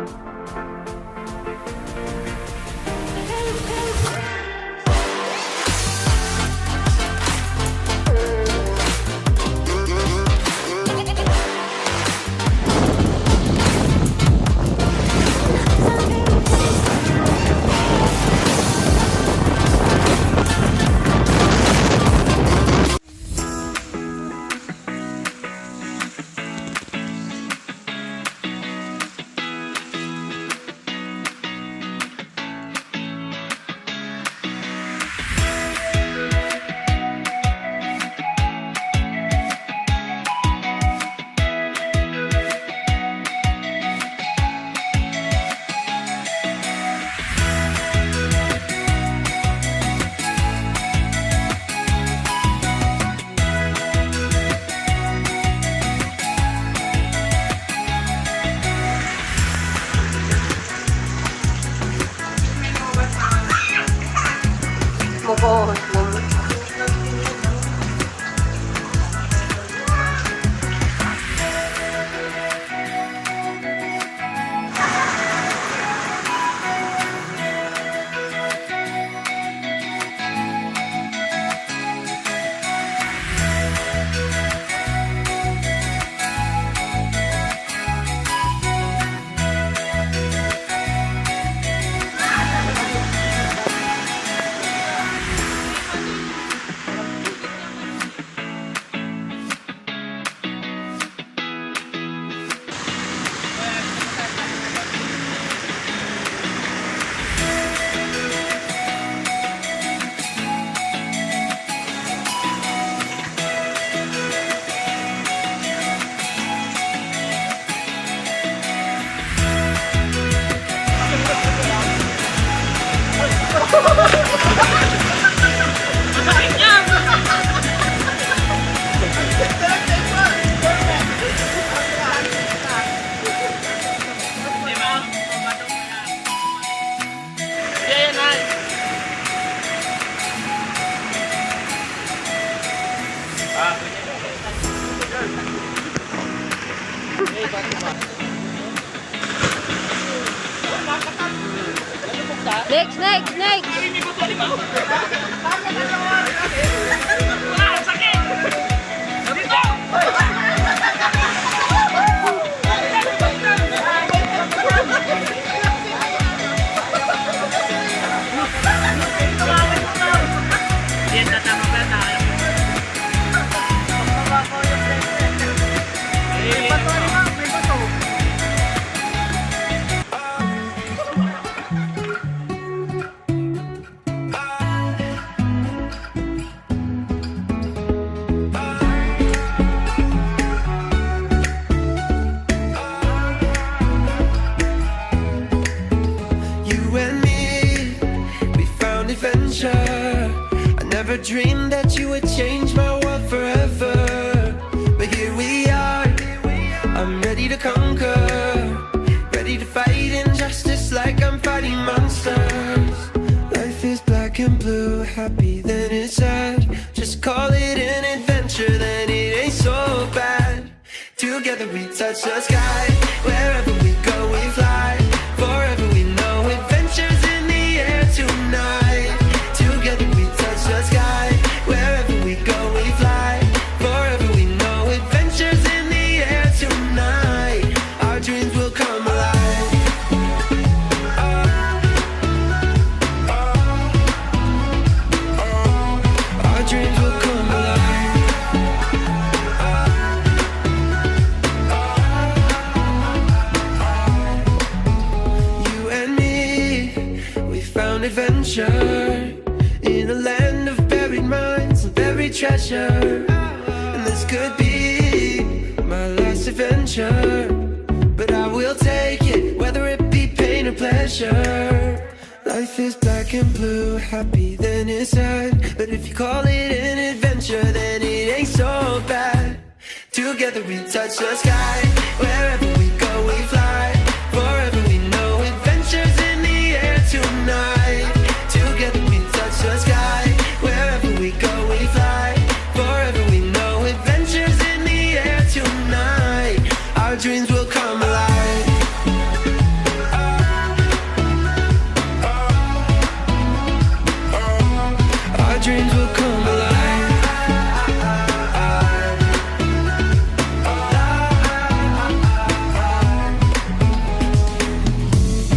Mukha. Next! I never dreamed that you would change my world forever, but here we are. I'm ready to conquer, ready to fight injustice like I'm fighting monsters. Life is black and blue, happy then it's sad. Just call it an adventure, then it ain't so bad. Together we touch the sky, wherever we go we fly. Forever we know adventures in the air tonight. Together we touch the sky, wherever we go we fly. Forever we know adventures in the air tonight. Our dreams will come alive. Our dreams will come alive. You and me, we found adventure in a land of buried mines and buried treasure. And this could be my last adventure, but I will take it, whether it be pain or pleasure. Life is black and blue, happy then it's sad. But if you call it an adventure, then it ain't so bad. Together we touch the sky, wherever we